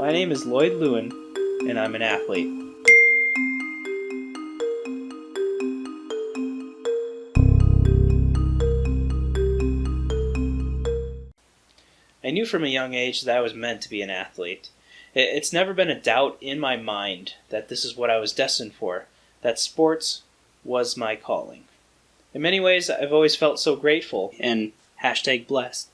My name is Lloyd Lewen, and I'm an athlete. I knew from a young age that I was meant to be an athlete. It's never been a doubt in my mind that this is what I was destined for, that sports was my calling. In many ways, I've always felt so grateful and #blessed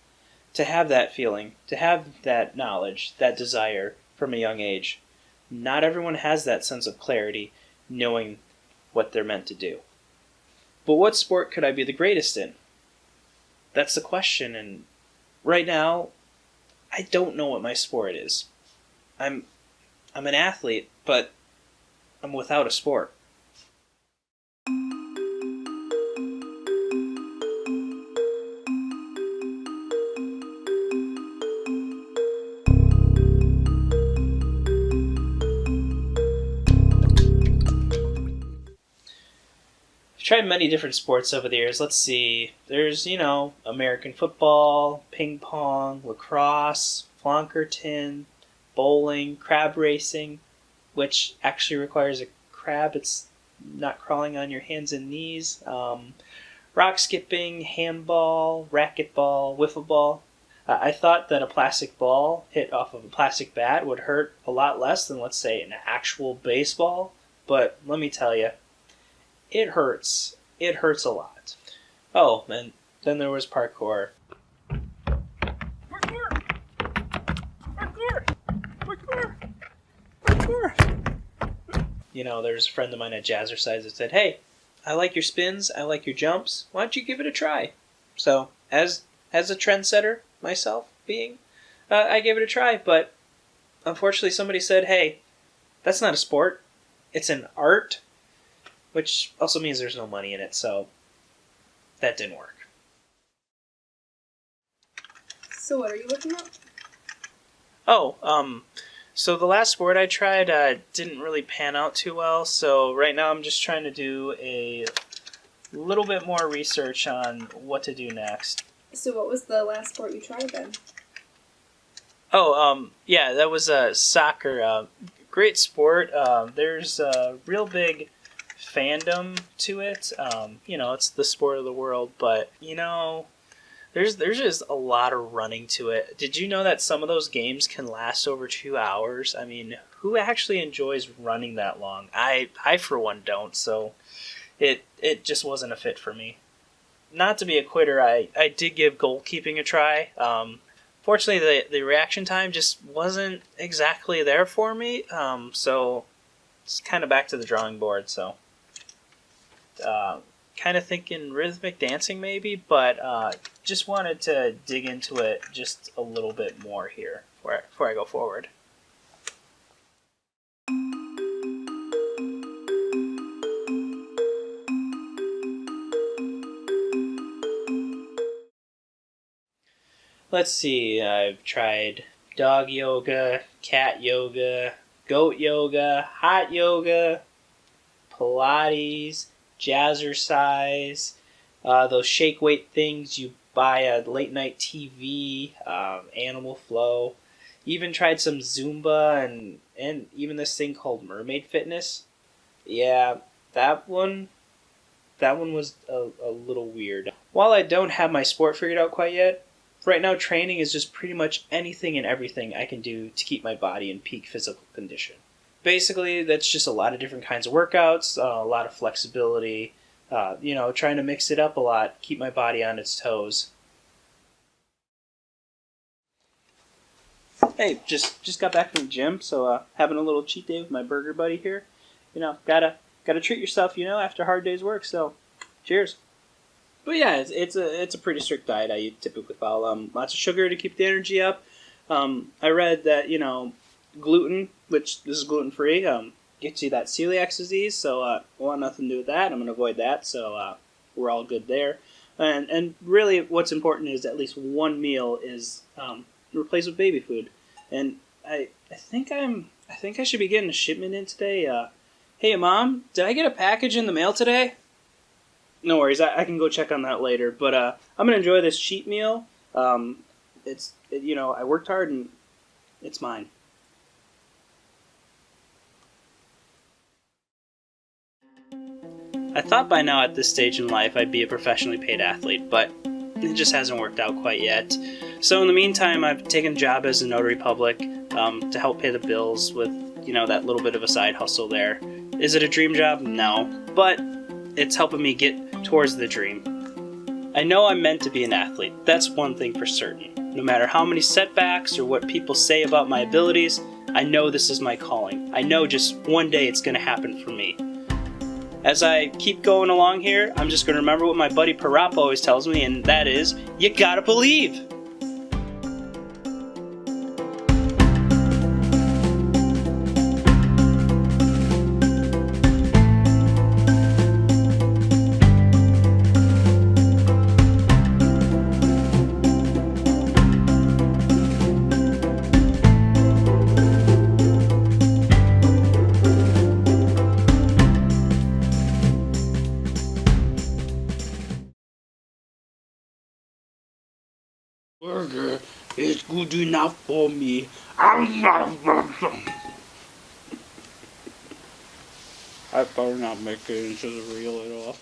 to have that feeling, to have that knowledge, that desire from a young age. Not everyone has that sense of clarity, knowing what they're meant to do. But what sport could I be the greatest in? That's the question, and right now, I don't know what my sport is. I'm an athlete, but I'm without a sport. I've tried many different sports over the years. Let's see. There's, American football, ping pong, lacrosse, flonkerton, bowling, crab racing, which actually requires a crab. It's not crawling on your hands and knees. Rock skipping, handball, racquetball, wiffle ball. I thought that a plastic ball hit off of a plastic bat would hurt a lot less than, let's say, an actual baseball. But let me tell you, it hurts. It hurts a lot. Oh, and then there was parkour. Parkour! Parkour! Parkour! Parkour! There's a friend of mine at Jazzercise that said, "Hey, I like your spins, I like your jumps. Why don't you give it a try?" So, as a trendsetter, myself being, I gave it a try, but unfortunately somebody said, "Hey, that's not a sport. It's an art," which also means there's no money in it, so that didn't work. So what are you looking up? So the last sport I tried didn't really pan out too well, so right now I'm just trying to do a little bit more research on what to do next. So what was the last sport you tried then? Yeah, that was soccer. Great sport. There's a real big fandom to it. It's the sport of the world, but there's just a lot of running to it. Did you know that some of those games can last over 2 hours? I mean, who actually enjoys running that long? I for one don't, so it just wasn't a fit for me. Not to be a quitter, I did give goalkeeping a try. Fortunately, the reaction time just wasn't exactly there for me, so it's kind of back to the drawing board, so kind of thinking rhythmic dancing maybe, but just wanted to dig into it just a little bit more here before I go forward. Let's see, I've tried dog yoga, cat yoga, goat yoga, hot yoga, Pilates, Jazzercise, those shake weight things you buy at late night TV, Animal Flow. Even tried some Zumba and even this thing called Mermaid Fitness. Yeah, that one was a little weird. While I don't have my sport figured out quite yet, right now training is just pretty much anything and everything I can do to keep my body in peak physical condition. Basically, that's just a lot of different kinds of workouts, a lot of flexibility, trying to mix it up a lot, keep my body on its toes. Hey, just got back from the gym, so having a little cheat day with my burger buddy here. Gotta treat yourself, after a hard day's work, so cheers. But yeah, it's a pretty strict diet I typically follow. Lots of sugar to keep the energy up. I read that, gluten, which this is gluten-free, gets you that celiac disease, so I want nothing to do with that. I'm going to avoid that, so we're all good there. And really what's important is at least one meal is replaced with baby food. And I think I should be getting a shipment in today. Hey, Mom, did I get a package in the mail today? No worries, I can go check on that later. But I'm going to enjoy this cheat meal. I worked hard and it's mine. I thought by now at this stage in life I'd be a professionally paid athlete, but it just hasn't worked out quite yet. So in the meantime, I've taken a job as a notary public to help pay the bills with, that little bit of a side hustle there. Is it a dream job? No, but it's helping me get towards the dream. I know I'm meant to be an athlete. That's one thing for certain. No matter how many setbacks or what people say about my abilities, I know this is my calling. I know just one day it's going to happen for me. As I keep going along here, I'm just going to remember what my buddy Parappa always tells me, and that is, you gotta believe! Burger is good enough for me. I better not make it into the reel at all.